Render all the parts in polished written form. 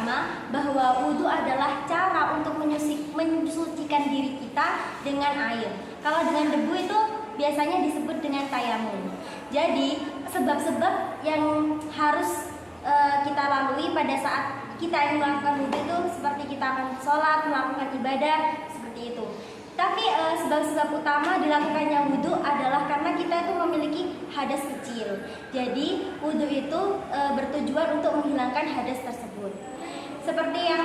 bersama bahwa wudhu adalah cara untuk mensucikan diri kita dengan air. Kalau dengan debu itu biasanya disebut dengan tayamum. Jadi sebab-sebab yang harus kita lalui pada saat kita yang melakukan wudhu itu seperti kita akan sholat, melakukan ibadah seperti itu. Tapi sebab-sebab utama dilakukannya wudhu adalah karena kita itu memiliki hadas kecil. Jadi wudhu itu bertujuan untuk menghilangkan hadas tersebut. Seperti yang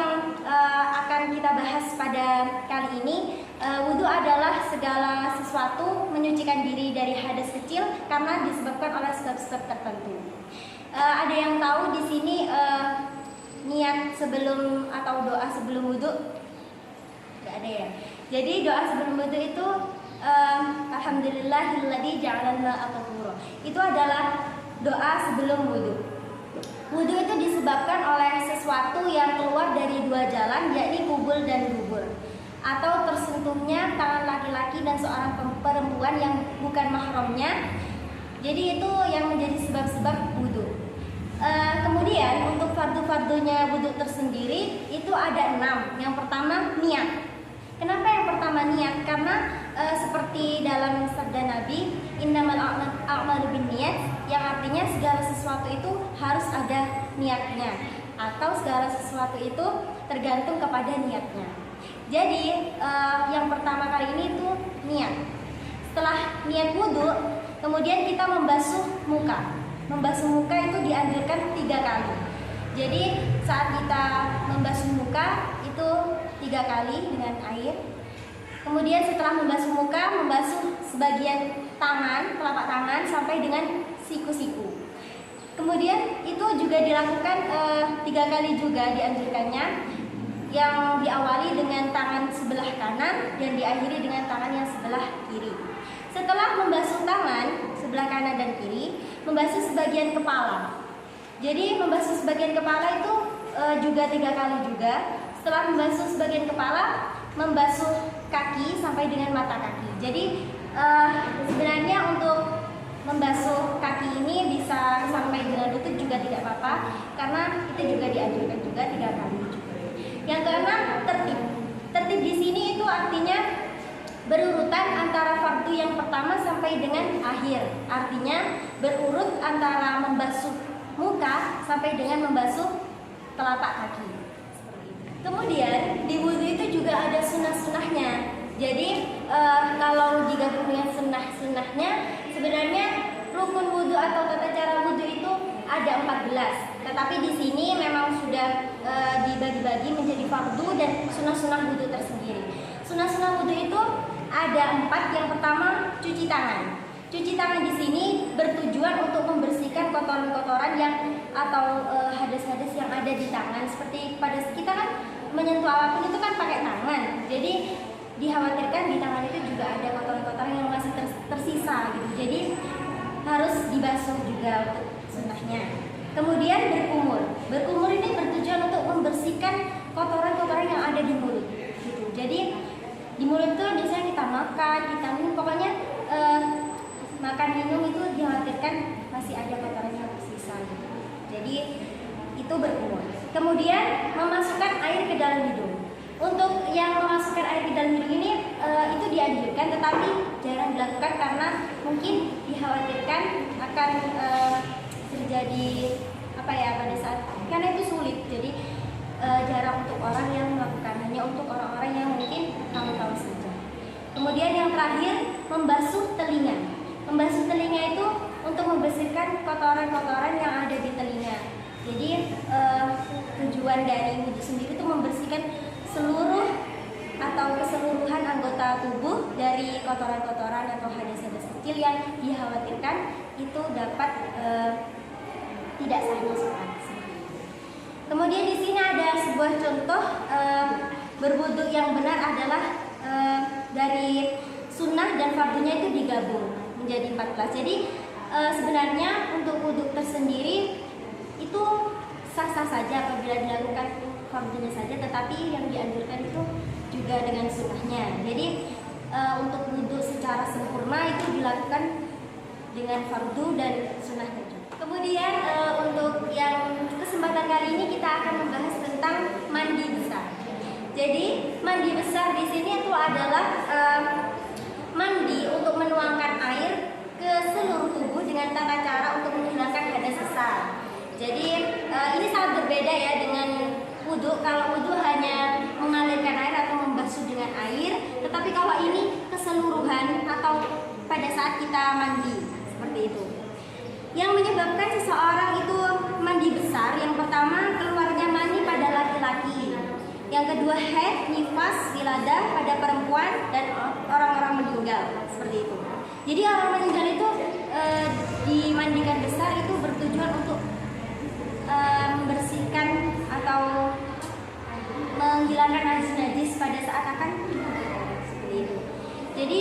akan kita bahas pada kali ini, wudhu adalah segala sesuatu menyucikan diri dari hadas kecil karena disebabkan oleh sebab-sebab tertentu. Ada yang tahu di sini niat sebelum atau doa sebelum wudhu? Gak ada ya. Jadi doa sebelum wudhu itu alhamdulillahilladzi ja'alana at-tahura. Itu adalah doa sebelum wudhu. Wudhu itu disebabkan oleh sesuatu yang keluar dari dua jalan, yakni kubul dan dubur, atau tersentuhnya tangan laki-laki dan seorang perempuan yang bukan mahramnya. Jadi itu yang menjadi sebab-sebab wudhu. Kemudian untuk fardu-fardunya wudhu tersendiri itu ada 6. Yang pertama niat. Kenapa yang pertama niat? Karena seperti dalam sabda Nabi, innamal a'malu binniyat, yang artinya segala sesuatu itu harus ada niatnya, atau segala sesuatu itu tergantung kepada niatnya. Jadi yang pertama kali ini itu niat. Setelah niat wudhu, kemudian kita membasuh muka. Membasuh muka itu dianjurkan 3 kali. Jadi saat kita membasuh muka itu 3 kali dengan air. Kemudian setelah membasuh muka, membasuh sebagian tangan, telapak tangan sampai dengan siku-siku. Kemudian itu juga dilakukan 3 kali juga dianjurkannya, yang diawali dengan tangan sebelah kanan dan diakhiri dengan tangan yang sebelah kiri. Setelah membasuh tangan sebelah kanan dan kiri, membasuh sebagian kepala. Jadi membasuh sebagian kepala itu juga 3 kali juga. Setelah membasuh sebagian kepala, membasuh kaki sampai dengan mata kaki. Jadi sebenarnya untuk membasuh kaki ini bisa sampai dengan lutut juga tidak apa-apa, karena itu juga dianjurkan juga 3 kali juga. Yang keenam, tertib. Tertib di sini itu artinya berurutan antara fardu yang pertama sampai dengan akhir. Artinya berurut antara membasuh muka sampai dengan membasuh telapak kaki. Kemudian di wudhu itu juga ada sunnah-sunnahnya. Jadi kalau digabung dengan sunnah-sunnahnya, sebenarnya rukun wudhu atau tata cara wudhu itu ada 14. Tetapi di sini memang sudah dibagi-bagi menjadi fardu dan sunnah-sunnah wudhu tersendiri. Sunnah-sunnah wudhu itu ada 4. Yang pertama, cuci tangan. Cuci tangan di sini bertujuan untuk membersihkan kotoran-kotoran yang atau hadas-hadas yang ada di tangan. Seperti pada kita kan menyentuh apapun itu kan pakai tangan. Jadi dikhawatirkan di tangan itu juga ada kotoran-kotoran yang masih tersisa gitu. Jadi harus dibasuh juga untuk sunnahnya. Kemudian berkumur. Berkumur ini bertujuan untuk membersihkan kotoran-kotoran yang ada di mulut gitu. Jadi di mulut itu biasanya kita makan, kita minum, pokoknya makan minum itu dikhawatirkan masih ada kotoran yang tersisa gitu. Jadi itu berkumur. Kemudian memasukkan air ke dalam hidung. Untuk yang memasukkan air ke dalam hidung ini itu dianjurkan, tetapi jarang dilakukan karena mungkin dikhawatirkan akan terjadi pada saat, karena itu sulit. Jadi jarang untuk orang yang melakukan, hanya untuk orang-orang yang mungkin tahu-tahu saja. Kemudian yang terakhir, membasuh telinga. Membasuh telinga itu untuk membersihkan kotoran-kotoran yang ada di telinga. Jadi tujuan dari wudhu sendiri itu membersihkan seluruh atau keseluruhan anggota tubuh dari kotoran-kotoran atau hadas-hadas kecil yang dikhawatirkan itu dapat tidak sahnya sholat. Kemudian di sini ada sebuah contoh berwudhu yang benar adalah dari sunnah dan fardunya itu digabung menjadi 14. Jadi sebenarnya untuk wudhu tersendiri itu sah-sah saja apabila dilakukan fardunya saja, tetapi yang dianjurkan itu juga dengan sunnahnya. Jadi untuk wudhu secara sempurna itu dilakukan dengan fardu dan sunnahnya juga. Kemudian untuk yang kesempatan kali ini kita akan membahas tentang mandi besar. Jadi mandi besar di sini itu adalah mandi untuk menuangkan air ke seluruh tubuh dengan tata cara untuk menghilangkan hadas besar. Jadi ini sangat berbeda ya dengan wudhu. Kalau wudhu hanya mengalirkan air atau membasuh dengan air, tetapi kalau ini keseluruhan atau pada saat kita mandi seperti itu. Yang menyebabkan seseorang itu mandi besar, yang pertama keluarnya mani pada laki-laki, yang kedua haid, nifas, wiladah pada perempuan, dan orang-orang meninggal seperti itu. Jadi orang meninggal itu dimandikan besar itu bertujuan untuk membersihkan atau menghilangkan najis-najis pada saat akan seperti itu. Jadi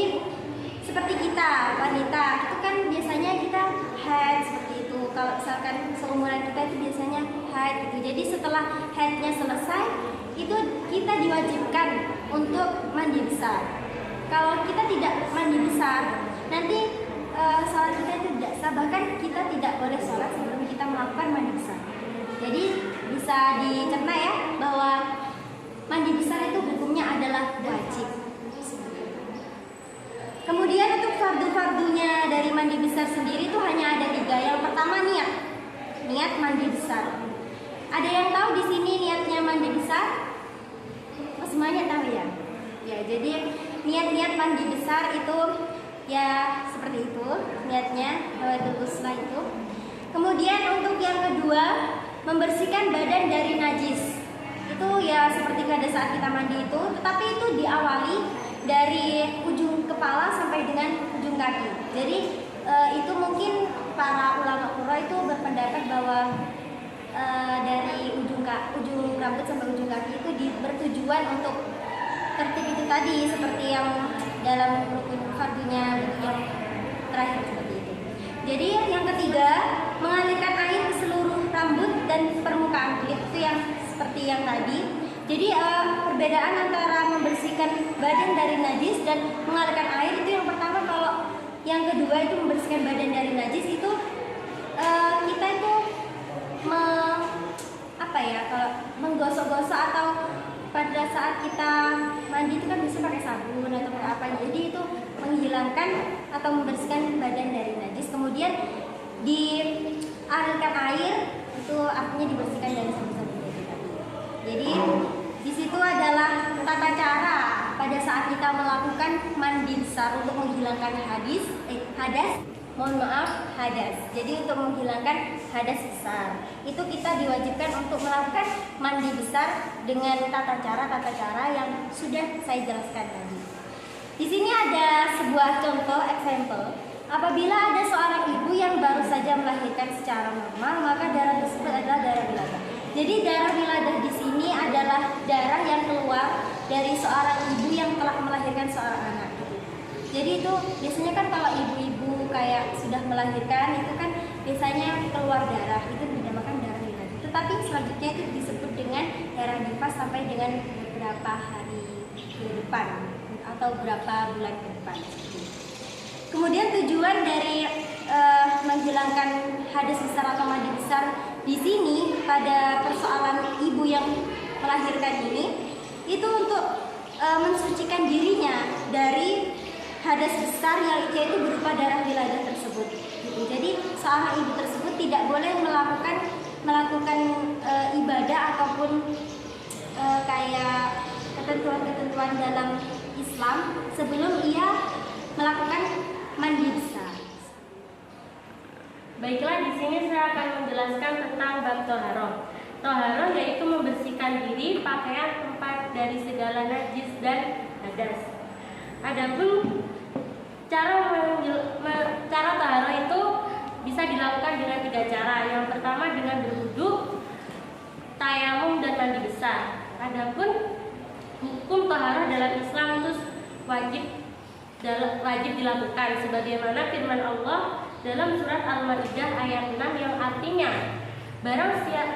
seperti kita wanita itu kan biasanya kita haid seperti itu. Kalau misalkan seumuran kita itu biasanya haid gitu. Jadi setelah haidnya selesai itu kita diwajibkan untuk mandi besar. Kalau kita tidak mandi besar nanti sholat kita itu tidak sah, bahkan kita tidak boleh sholat sebelum kita melakukan mandi besar. Jadi bisa dicerna ya bahwa mandi besar itu hukumnya adalah wajib. Kemudian untuk fardu-fardunya dari mandi besar sendiri itu hanya ada 3. Yang pertama niat mandi besar. Ada yang tahu di sini niatnya mandi besar? Oh, semuanya tahu ya? Ya, jadi niat mandi besar itu ya seperti itu niatnya, nawatul ghusla itu. Kemudian untuk yang kedua, membersihkan badan dari najis. Itu ya seperti pada saat kita mandi itu, tetapi itu diawali dari ujung kepala sampai dengan ujung kaki. Jadi itu mungkin para ulama qurra itu berpendapat bahwa dari ujung rambut sampai ujung kaki itu bertujuan untuk tertib itu tadi, seperti yang dalam rukun fardunya yang terakhir seperti itu. Jadi yang ketiga, mengalirkan air ke seluruh rambut dan permukaan kulit, itu yang seperti yang tadi. Jadi perbedaan antara membersihkan badan dari najis dan mengalirkan air itu yang pertama. Kalau yang kedua itu membersihkan badan dari najis itu kita itu kalau menggosok-gosok atau pada saat kita mandi itu kan bisa pakai sabun atau pakai apa. Jadi itu menghilangkan atau membersihkan badan dari najis. Kemudian dialirkan air itu artinya dibersihkan dari sabu-sabu tadi. Jadi di situ adalah tata cara pada saat kita melakukan mandi besar untuk menghilangkan hadas. Jadi untuk menghilangkan hadas besar itu kita diwajibkan untuk melakukan mandi besar dengan tata cara yang sudah saya jelaskan tadi. Di sini ada sebuah contoh example. Apabila ada seorang ibu yang baru saja melahirkan secara normal, maka darah tersebut adalah darah wiladah. Jadi darah wiladah di sini adalah darah yang keluar dari seorang ibu yang telah melahirkan seorang anak. Jadi itu biasanya kan kalau ibu-ibu kayak sudah melahirkan itu kan biasanya keluar darah, itu dinamakan darah wiladah. Tetapi selanjutnya itu disebut dengan darah nifas sampai dengan beberapa hari ke depan atau berapa bulan ke depan. Kemudian tujuan dari menghilangkan hadas besar atau mandi besar di sini pada persoalan ibu yang melahirkan ini itu untuk mensucikan dirinya dari hadas besar yaitu berupa darah wiladah tersebut. Jadi seorang ibu tersebut tidak boleh melakukan ibadah ataupun kayak ketentuan-ketentuan dalam Islam sebelum ia melakukan mandi besar. Baiklah, di sini saya akan menjelaskan tentang bab toharoh. Toharoh yaitu membersihkan diri, pakaian, tempat dari segala najis dan hadas. Adapun cara toharoh itu bisa dilakukan dengan 3 cara. Yang pertama dengan berwudu, tayamum, dan mandi besar. Adapun hukum toharoh dalam Islam itu wajib dilakukan sebagaimana firman Allah dalam surat Al-Maidah ayat 6 yang artinya,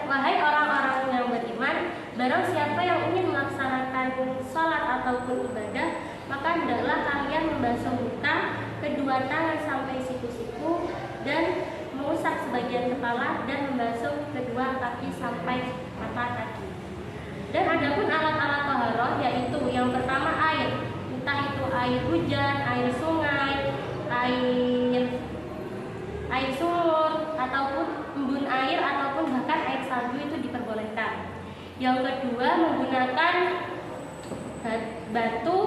wahai orang-orang yang beriman, barang siapa yang ingin melaksanakan sholat ataupun ibadah, maka hendaklah kalian membasuh muka, kedua tangan sampai siku-siku, dan mengusap sebagian bagian kepala dan membasuh kedua kaki sampai mata kaki. Dan adapun alat-alat taharah yaitu yang pertama air, entah itu air hujan, air sungai, air sumur, ataupun embun air, ataupun bahkan air salju itu diperbolehkan. Yang kedua menggunakan batu,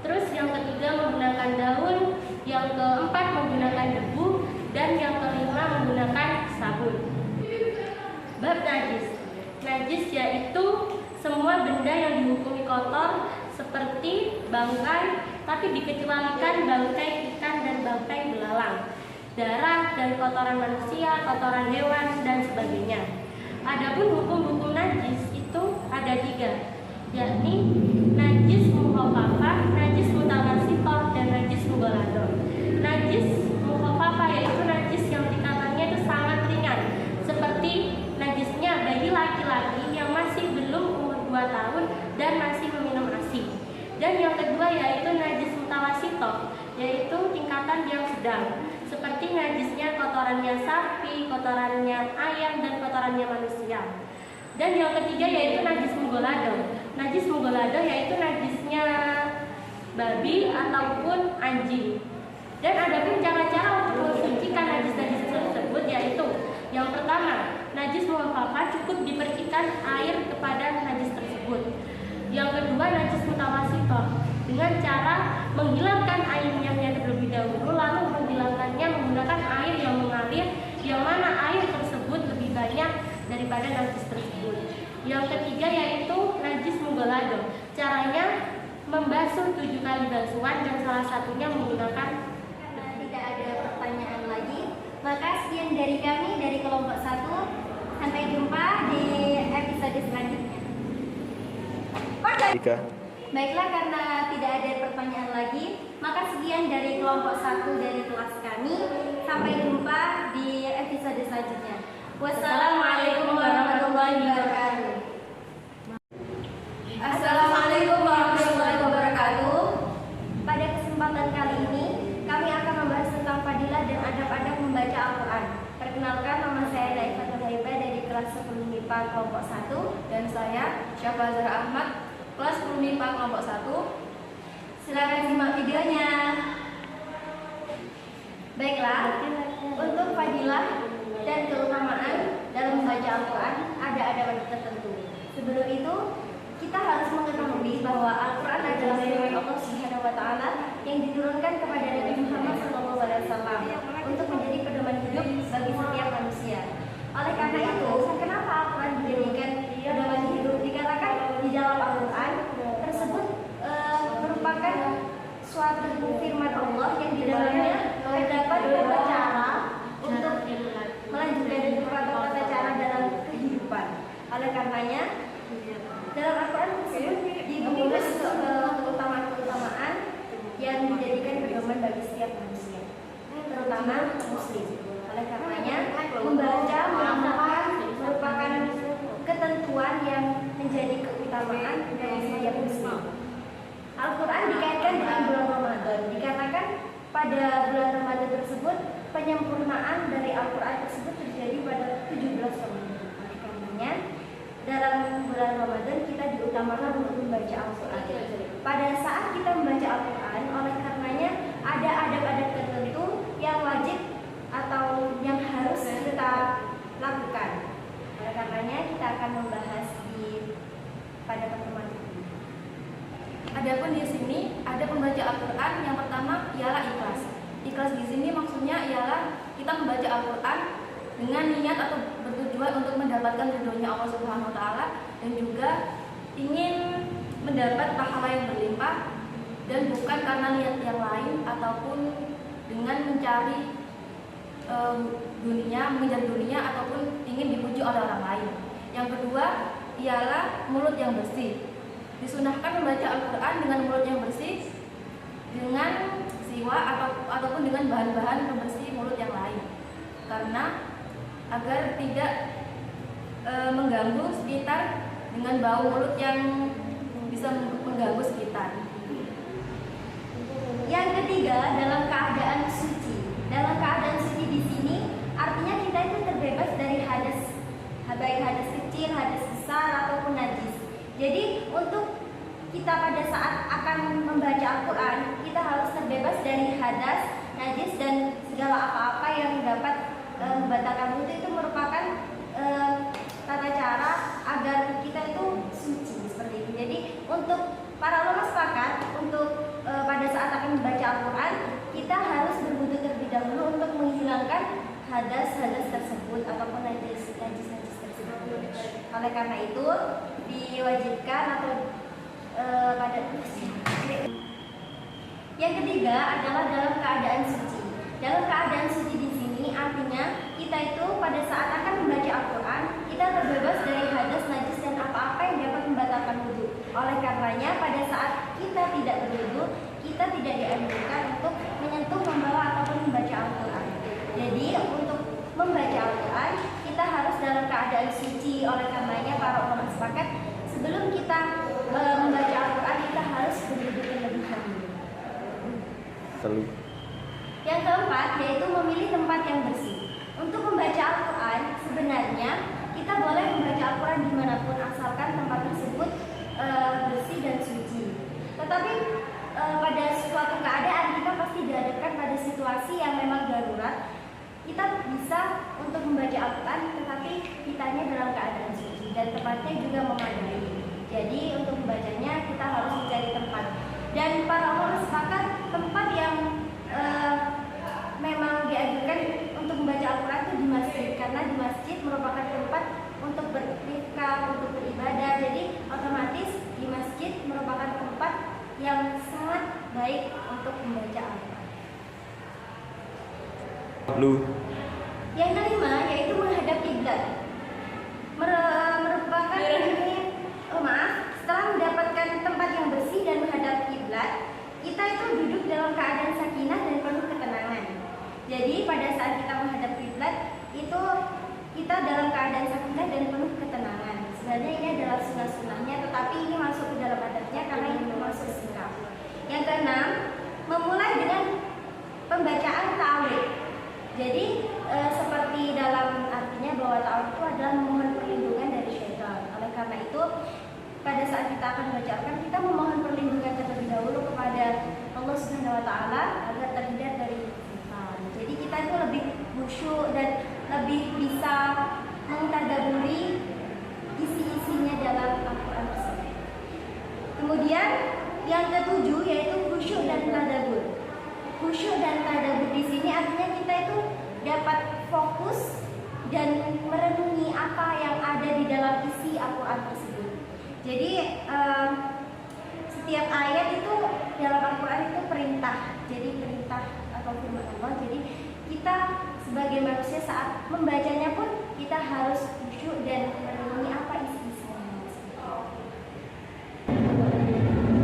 terus yang ketiga menggunakan daun, yang keempat menggunakan debu, dan yang kelima menggunakan sabun. Bab najis. Najis yaitu semua benda yang dihukumi kotor seperti bangkai, tapi dikecualikan bangkai ikan dan bangkai belalang, darah dan kotoran manusia, kotoran hewan, dan sebagainya. Adapun hukum-hukum najis itu ada 3, yakni najis mukhafafah, najis mutawassithah, dan najis mughalladah. Najis mukhafafah yaitu najis yang tingkatannya itu sangat ringan, seperti najisnya bayi laki-laki yang masih belum umur 2 tahun dan masih meminum ASI. Dan yang kedua yaitu najis mutawassithah, yaitu tingkatan yang sedang, seperti najisnya kotorannya sapi, kotorannya ayam, dan kotorannya manusia. Dan yang ketiga yaitu najis mughalladah. Najis mughalladah yaitu najisnya babi ataupun anjing. Dan adapun cara-cara untuk mensucikan najis-najis tersebut yaitu yang pertama, najis mukhafafah cukup dipercikan air kepada najis tersebut. Yang kedua, najis mutawassithah dengan cara menghilangkan airnya terlebih dahulu, lalu menghilangkannya menggunakan air yang mengalir, yang mana air tersebut lebih banyak daripada najis tersebut. Yang ketiga yaitu najis mughalladah. Caranya membasuh 7 kali basuhan dan salah satunya menggunakan. Tidak ada pertanyaan lagi, maka sekian dari kami dari kelompok 1. Sampai jumpa di episode selanjutnya. Baiklah, karena tidak ada pertanyaan lagi, maka sekian dari kelompok 1 dari kelas kami. Sampai jumpa di episode selanjutnya. Wassalamualaikum warahmatullahi wabarakatuh. Assalamualaikum warahmatullahi wabarakatuh. Pada kesempatan kali ini kami akan membahas tentang fadilah dan adab-adab membaca Al-Quran. Perkenalkan, nama saya Daifatul Haibah dari kelas 10 MIPA kelompok 1. Dan saya Syafa Zahra Ahmad, kelas 10 MIPA kelompok 1. Silakan simak videonya. Baiklah, untuk fadilah dan keutamaan dalam membaca Al-Quran ada adab tertentu. Sebelum itu, kita harus mengetahui bahwa Al-Quran adalah firman Allah Subhanahu wa Ta'ala yang diturunkan kepada Nabi Muhammad SAW untuk menjadi pedoman hidup bagi setiap manusia. Oleh karena itu, kenapa Al-Quran dijadikan pedoman hidup? Dikatakan di dalam Al-Quran tersebut merupakan suatu firman Allah yang di dalamnya terdapat beberapa cara untuk melanjutkan beberapa tata cara dalam kehidupan. Oleh karenanya, dalam Al-Quran tersebut diberikan keutamaan-keutamaan yang dijadikan pedoman bagi setiap manusia, terutama muslim. Oleh karenanya, membaca merupakan ketentuan yang menjadi keutamaan dari setiap muslim. Al-Quran dikaitkan dengan bulan Ramadan. Dikatakan pada bulan Ramadan tersebut penyempurnaan dari Al-Quran tersebut terjadi pada 17 Ramadan. Oleh karenanya, dalam bulan Ramadan kita diutamakan untuk membaca Al-Quran. Pada saat kita membaca Al-Quran, oleh karenanya ada adab-adab tertentu yang wajib atau yang harus kita lakukan. Oleh karenanya kita akan membahas pada pertemuan ini. Adapun di sini ada pembaca Al-Quran. Yang pertama ialah ikhlas. Ikhlas di sini maksudnya ialah kita membaca Al-Quran dengan niat atau bertujuan untuk mendapatkan ridhonya Allah Subhanahu wa Ta'ala, dan juga ingin mendapat pahala yang berlimpah, dan bukan karena niat yang lain ataupun dengan mencari mengejar dunia ataupun ingin dipuji oleh orang lain. Yang kedua ialah mulut yang bersih. Disunahkan membaca Al-Quran dengan mulut yang bersih, dengan siwak ataupun dengan bahan-bahan pembersih mulut yang lain, karena agar tidak mengganggu sekitar dengan bau mulut yang bisa mengganggu sekitar. Yang ketiga, dalam keadaan suci. Dalam keadaan suci di sini artinya kita kita pada saat akan membaca Al-Quran, kita harus terbebas dari hadas, najis, dan segala apa-apa yang dapat membatalkan wudu. Itu merupakan tata cara agar kita itu suci seperti itu. Jadi untuk para ulama sepakat untuk pada saat akan membaca Al-Quran, kita harus berwudu terlebih dahulu untuk menghilangkan hadas tersebut ataupun najis tersebut. Oleh karena itu diwajibkan atau pada yang ketiga adalah dalam keadaan suci. Dalam keadaan suci di sini artinya kita itu pada saat akan membaca Al-Quran, kita terbebas dari hadas, najis, dan apa-apa yang dapat membatalkan wudu. Oleh karenanya pada saat kita tidak berwudu, kita tidak dianjurkan untuk menyentuh, membawa ataupun membaca Al-Quran. Jadi untuk membaca Al-Quran kita harus dalam keadaan suci. Oleh karenanya para ulama sepakat sebelum kita membaca Al-Quran kita harus berwudu terlebih dahulu. Yang keempat yaitu memilih tempat yang bersih. Untuk membaca Al-Quran sebenarnya kita boleh membaca Al-Quran dimanapun asalkan tempat tersebut bersih dan suci. Tetapi pada suatu keadaan kita pasti dihadapkan pada situasi yang memang darurat. Kita bisa untuk membaca Al-Quran tetapi kitanya dalam keadaan suci dan tempatnya juga memadai. Jadi untuk membacanya kita harus mencari tempat. Dan para ulama sepakat tempat yang memang dianjurkan untuk membaca Al-Quran itu di masjid, karena di masjid merupakan tempat untuk beritikaf, untuk beribadah. Jadi otomatis di masjid merupakan tempat yang sangat baik untuk membaca Al-Quran. Yang kelima yaitu menghadap kiblat. Merupakan setelah mendapatkan tempat yang bersih dan menghadap kiblat, kita itu duduk dalam keadaan sakinah dan penuh ketenangan. Jadi pada saat kita menghadap kiblat itu kita dalam keadaan sakinah dan penuh ketenangan. Sebenarnya ini adalah sunnah-sunnahnya, tetapi ini masuk ke dalam adabnya karena ini termasuk sikap. Yang keenam, memulai dengan pembacaan ta'awudz. Jadi seperti dalam artinya bahwa ta'awudz itu adalah memohon perlindungan dari syaitan. Oleh karena itu pada saat kita akan membacakan kita memohon perlindungan terlebih dahulu kepada Allah Subhanahu wa taala agar terhindar dari syaitan. Jadi kita itu lebih khusyuk dan lebih bisa mentadabburi isi-isinya dalam Al-Qur'an tersebut. Kemudian yang ketujuh yaitu khusyuk dan tadabbur. Khusyuk dan tadabbur di sini artinya kita itu dapat fokus dan merenungi apa yang ada di dalam isi Al-Quran tersebut. Jadi setiap ayat itu dalam Al-Quran itu perintah. Jadi perintah atau firman Allah. Jadi kita sebagai manusia saat membacanya pun kita harus khusyuk dan merenungi apa isi-isinya.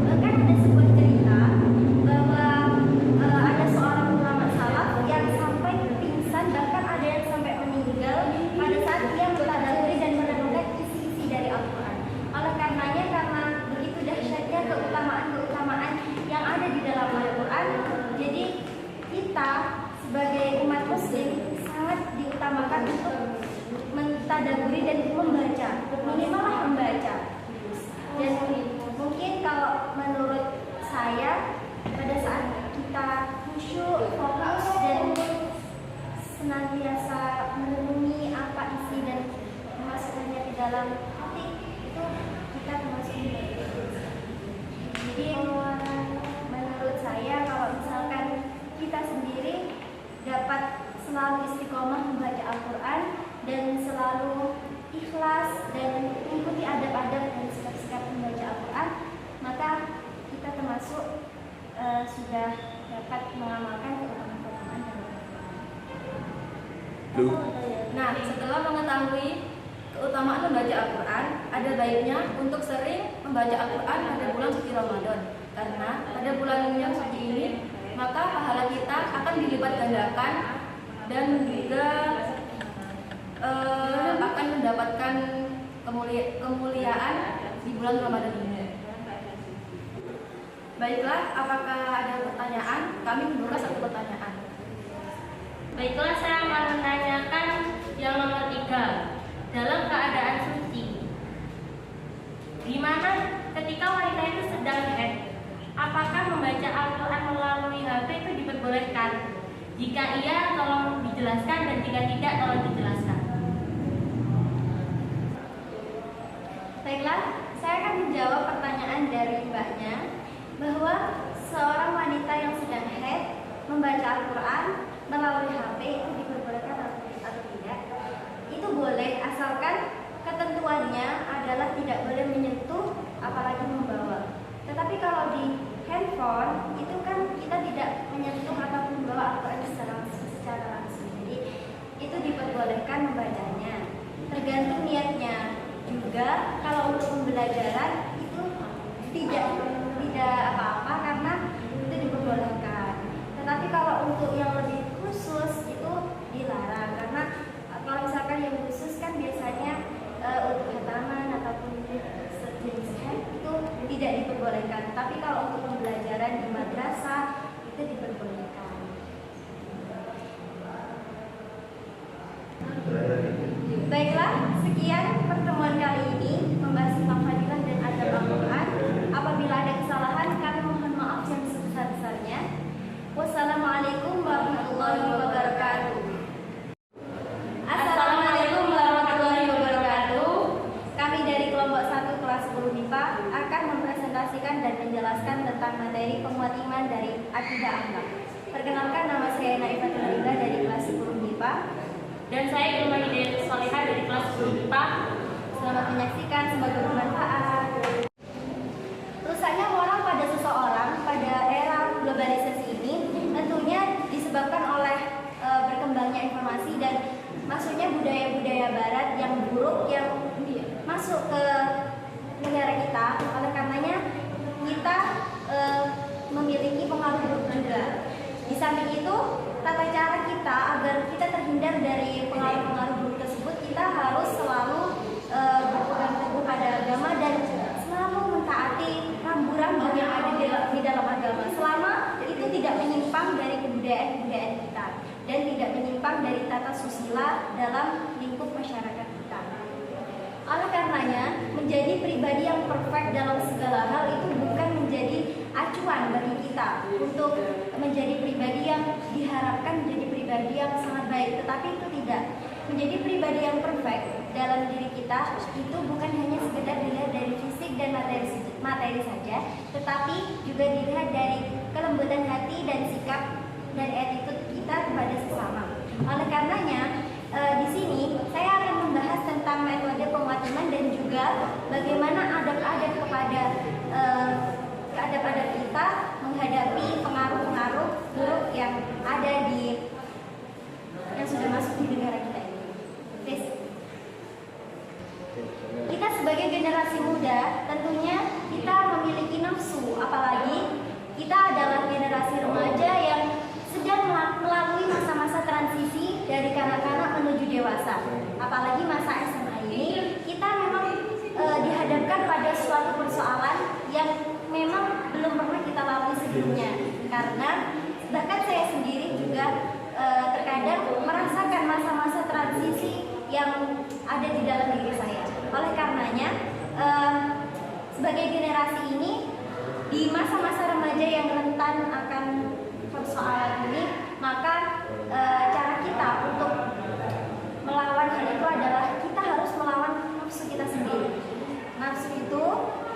Bahkan ada sebuah cerita bahwa ada seorang ulama salaf yang sampai pingsan, bahkan ada yang sampai meninggal pada saat dia mentadabburi dan merenungkan isi-isi dari Al-Quran. Oleh karenanya, karena begitu dahsyatnya keutamaan-keutamaan yang ada di dalam Al-Quran, jadi kita sebagai umat muslim sangat diutamakan untuk mentadabburi dan membaca, minimal membaca. Dan mungkin kalau menurut saya pada saat kita khusyuk, fokus dan senantiasa merenungi apa isi dan memasukkannya di dalam hati, itu kita termasuk membaca. Jadi menurut saya kalau misalkan kita sendiri dapat selalu istiqomah membaca Al-Quran dan selalu ikhlas dan mengikuti adab-adab dan sikap-sikap membaca Al-Quran, maka kita termasuk sudah dapat mengamalkan keutamaan dalam Al-Quran. Nah, setelah mengetahui keutamaan membaca Al-Quran, ada baiknya untuk sering membaca Al-Quran pada bulan suci Ramadan. Karena pada bulan yang suci ini, maka pahala kita akan dilipat gandakan dan juga akan mendapatkan kemuliaan di bulan Ramadan ini. Baiklah, apakah ada pertanyaan? Kami membuka satu pertanyaan. Baiklah, saya akan menanyakan yang nomor 3. Dalam keadaan suci, di mana ketika wanita itu sedang membaca Al-Quran melalui HP itu diperbolehkan. Jika iya, tolong dijelaskan, dan jika tidak, tolong dijelaskan. Baiklah, saya akan menjawab pertanyaan dari mbaknya bahwa seorang wanita yang sedang haid membaca Al-Quran melalui HP itu diperbolehkan atau tidak? Itu boleh, asalkan ketentuannya adalah tidak boleh menyentuh apalagi membawa. Tetapi kalau di handphone itu kan kita tidak menyentuh ataupun membawa Al-Quran secara langsung. Jadi itu diperbolehkan membacanya. Tergantung niatnya. Juga kalau untuk pembelajaran itu tidak apa-apa karena itu diperbolehkan. Tetapi kalau untuk yang lebih khusus itu dilarang karena kalau misalkan yang khusus kan biasanya untuk khataman ataupun sejenis itu tidak diperbolehkan. Tapi kalau untuk pembelajaran di madrasah itu diperbolehkan. Baiklah, sekian pertemuan kali ini membahas tentang fadilah dan adab Al-Quran. Apabila ada kesalahan, kami mohon maaf yang sebesar-besarnya. Wassalamualaikum warahmatullahi wabarakatuh. Assalamualaikum warahmatullahi wabarakatuh. Kami dari kelompok 1 kelas 10 MIPA akan mempresentasikan dan menjelaskan tentang materi penguat iman dari akidah akhlak. Perkenalkan, nama saya Naifatul Linda dari kelas 10 MIPA. Dan saya Ilma Hidayat Solihah dari kelas 10 IPA. Selamat menyaksikan, semoga bermanfaat. Rusaknya moral pada seseorang pada era globalisasi ini tentunya disebabkan oleh berkembangnya informasi dan masuknya budaya-budaya barat yang buruk yang masuk ke negara kita. Oleh karenanya kita memiliki pengaruh buruk juga. Di samping itu, tata cara kita agar kita terhindar dari pengaruh-pengaruh buruk tersebut, kita harus selalu berpegang teguh pada agama dan selalu mentaati rambu-rambu yang ada di dalam agama. Selama itu tidak menyimpang dari kebudayaan-kebudayaan kita dan tidak menyimpang dari tata susila dalam lingkup masyarakat kita. Oleh karenanya, menjadi pribadi yang perfect dalam segala hal itu bukan menjadi acuan bagi kita untuk menjadi pribadi yang diharapkan menjadi pribadi yang sangat baik, tetapi itu tidak. Menjadi pribadi yang perfect dalam diri kita itu bukan hanya sekedar dilihat dari fisik dan materi saja, tetapi juga dilihat dari kelembutan hati dan sikap dan attitude kita kepada sesama. Oleh karenanya, di sini saya akan membahas tentang metode penguat iman dan juga bagaimana adab-adab kepada adab-adab kita menghadapi pengaruh-pengaruh buruk yang ada yang sudah masuk di negara kita ini. Please. Kita sebagai generasi muda tentunya kita memiliki nafsu, apalagi kita adalah generasi remaja yang sedang melalui masa-masa transisi dari kanak-kanak menuju dewasa. Apalagi masa SMA ini kita memang dihadapkan pada suatu persoalan yang memang belum pernah kita lalui sebelumnya. Karena bahkan saya sendiri juga terkadang merasakan masa-masa transisi yang ada di dalam diri saya. Oleh karenanya, sebagai generasi ini di masa-masa remaja yang rentan akan persoalan ini, maka cara kita untuk melawan hal itu adalah kita harus melawan nafsu kita sendiri. Nafsu itu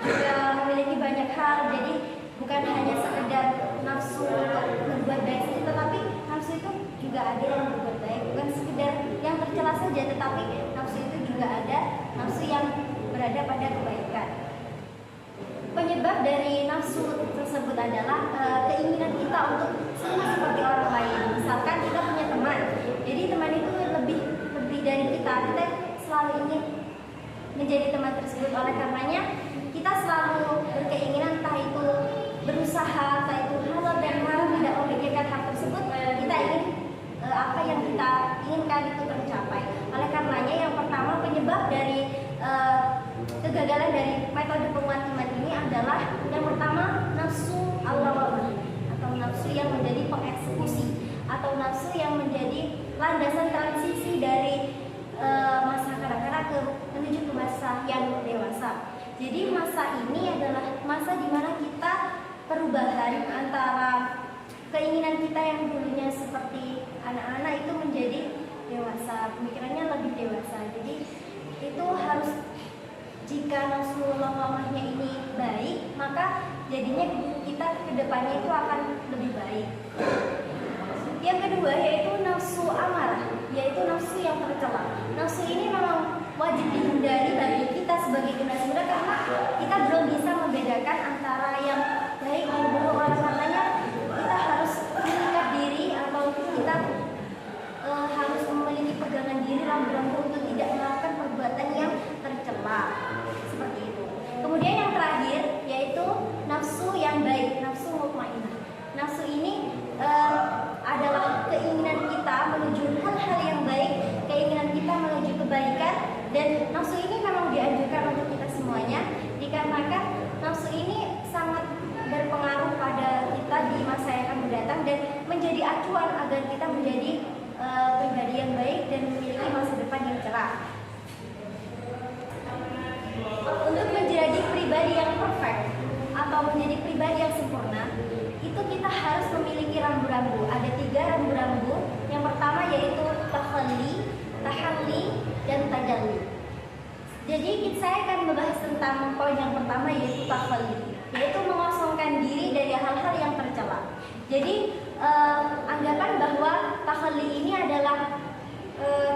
juga memiliki banyak hal, jadi bukan hanya sekedar nafsu untuk berbuat baik saja, tetapi nafsu itu juga ada yang berbuat baik, bukan sekedar yang tercela saja, tetapi nafsu itu juga ada nafsu yang berada pada kebaikan. Penyebab dari nafsu tersebut adalah keinginan kita untuk sama seperti orang lain. Misalkan kita punya teman, jadi teman itu lebih dari kita selalu ingin menjadi teman tersebut. Oleh karenanya kita selalu berkeinginan, entah itu berusaha, entah itu halal dan haram, tidak memikirkan hal tersebut. Kita ingin apa yang kita inginkan itu tercapai. Oleh karenanya yang pertama penyebab dari kegagalan dari metode penguat iman ini adalah yang pertama nafsu al-lawami atau nafsu yang menjadi pengeksekusi atau nafsu yang menjadi landasan transisi dari masa kanak-kanak menuju ke masa yang dewasa. Jadi masa ini adalah masa di mana kita perubahan antara keinginan kita yang dulunya seperti anak-anak itu menjadi dewasa, pemikirannya lebih dewasa. Jadi itu harus, jika nafsu lemah-lemahnya ini baik, maka jadinya kita kedepannya itu akan lebih baik. Yang kedua yaitu nafsu amarah, yaitu nafsu yang tercela. Nafsu ini memang wajib dihindari bagi kita sebagai generasi muda karena kita belum bisa membedakan antara yang baik dan buruk. Oleh karenanya kita harus mengikat diri atau kita harus memiliki pegangan diri rambu-rambu untuk tidak melakukan perbuatan yang tercela seperti itu. Kemudian yang terakhir yaitu nafsu yang baik, nafsu mutmainnah. Nafsu ini adalah keinginan kita menuju hal-hal yang baik, keinginan kita menuju kebaikan, dan nafsu ini memang dianjurkan untuk kita semuanya dikarenakan nafsu ini sangat berpengaruh pada kita di masa yang akan mendatang dan menjadi acuan agar kita menjadi pribadi yang baik dan memiliki masa depan yang cerah. Untuk menjadi pribadi yang perfect atau menjadi pribadi yang sempurna, itu kita harus memiliki rambu-rambu. Ada 3 rambu-rambu. Yang pertama yaitu takhalli, tahalli, dan tajalli. Jadi saya akan membahas tentang poin yang pertama yaitu takhalli, yaitu mengosongkan diri dari hal-hal yang tercela. Jadi anggapan bahwa takhalli ini adalah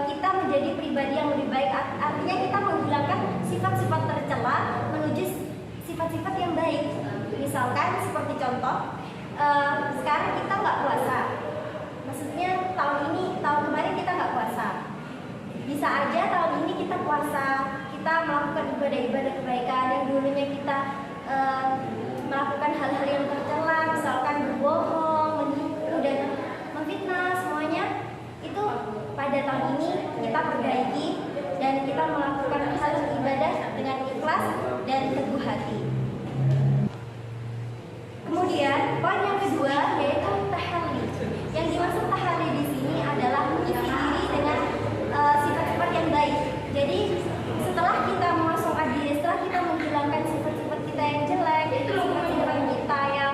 kita menjadi pribadi yang lebih baik, artinya kita menghilangkan sifat-sifat tercela menuju sifat-sifat yang baik. Misalkan seperti contoh, sekarang kita nggak puasa, maksudnya tahun kemarin kita nggak puasa. Bisa aja tahun ini kita puasa, kita melakukan ibadah-ibadah kebaikan yang dulunya kita melakukan hal-hal yang tercela, misalkan berbohong, menipu, dan memfitnah, semuanya itu pada tahun ini kita perbaiki dan kita melakukan hal ibadah dengan ikhlas dan teguh hati. Kemudian poin yang kedua yaitu tahalli. Yang dimaksud tahalli di sini adalah mengisi diri dengan sifat-sifat yang baik. Jadi setelah kita mengosongkan diri, setelah kita menghilangkan sifat-sifat kita yang jelek, sifat-sifat kita yang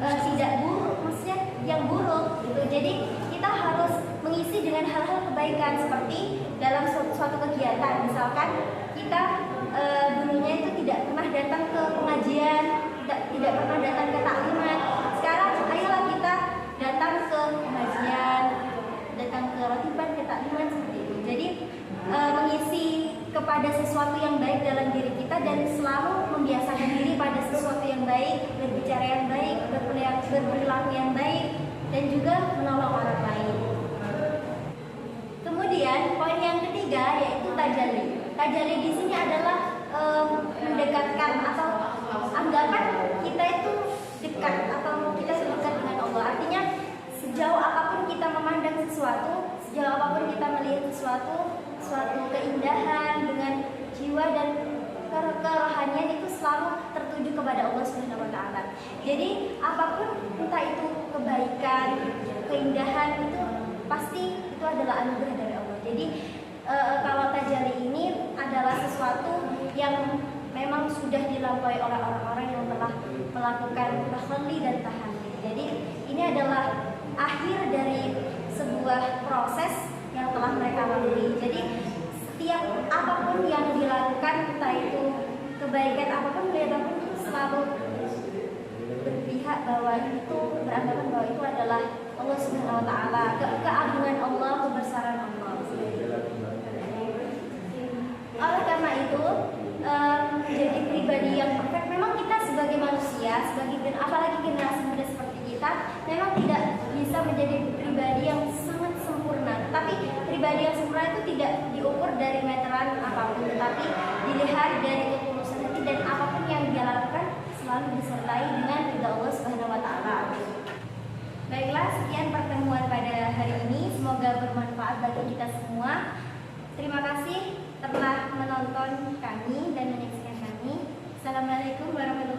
tidak buruk, maksudnya yang buruk gitu. Jadi kita harus mengisi dengan hal-hal kebaikan seperti dalam suatu kegiatan. Misalkan kita dulunya itu tidak pernah datang ke pengajian, tidak pernah datang ke takliman. Sekarang ayolah kita datang ke pengajian, datang ke ratiban, ke takliman seperti itu. Jadi mengisi kepada sesuatu yang baik dalam diri kita dan selalu membiasakan diri pada sesuatu yang baik, berbicara yang baik, berperilaku yang baik, dan juga menolong orang lain. Kemudian poin yang ketiga yaitu tajalli. Tajalli di sini adalah mendekatkan atau anggapan kita itu dekat atau kita dekat dengan Allah. Artinya sejauh apapun kita memandang sesuatu, sejauh apapun kita melihat suatu keindahan dengan jiwa dan kerohanian itu selalu tertuju kepada Allah Subhanahu wa taala. Jadi apapun entah itu kebaikan, keindahan itu pasti itu adalah anugerah dari Allah. Jadi kalau tajalli ini adalah sesuatu yang memang sudah dilampaui oleh orang-orang yang telah melakukan takhalli dan tahalli. Jadi ini adalah akhir dari sebuah proses yang telah mereka lalui. Jadi setiap apapun yang dilakukan, entah itu kebaikan apapun, selalu berpihak bahwa itu, beranggapan bahwa itu adalah Allah Subhanahu wa taala, keagungan Allah, kebesaran Allah. Oleh karena itu, menjadi pribadi yang perfect, memang kita sebagai manusia, apalagi generasi muda seperti kita, memang tidak bisa menjadi pribadi yang sangat sempurna. Tapi pribadi yang sempurna itu tidak diukur dari meteran apapun, tetapi dilihat dari ketulusan hati dan apapun yang dia lakukan selalu disertai dengan ridha Allah Subhanahu wa taala. Baiklah, sekian pertemuan pada hari ini, semoga bermanfaat bagi kita semua. Terima kasih telah menonton kami dan menyaksikan kami. Assalamualaikum warahmatullahi wabarakatuh.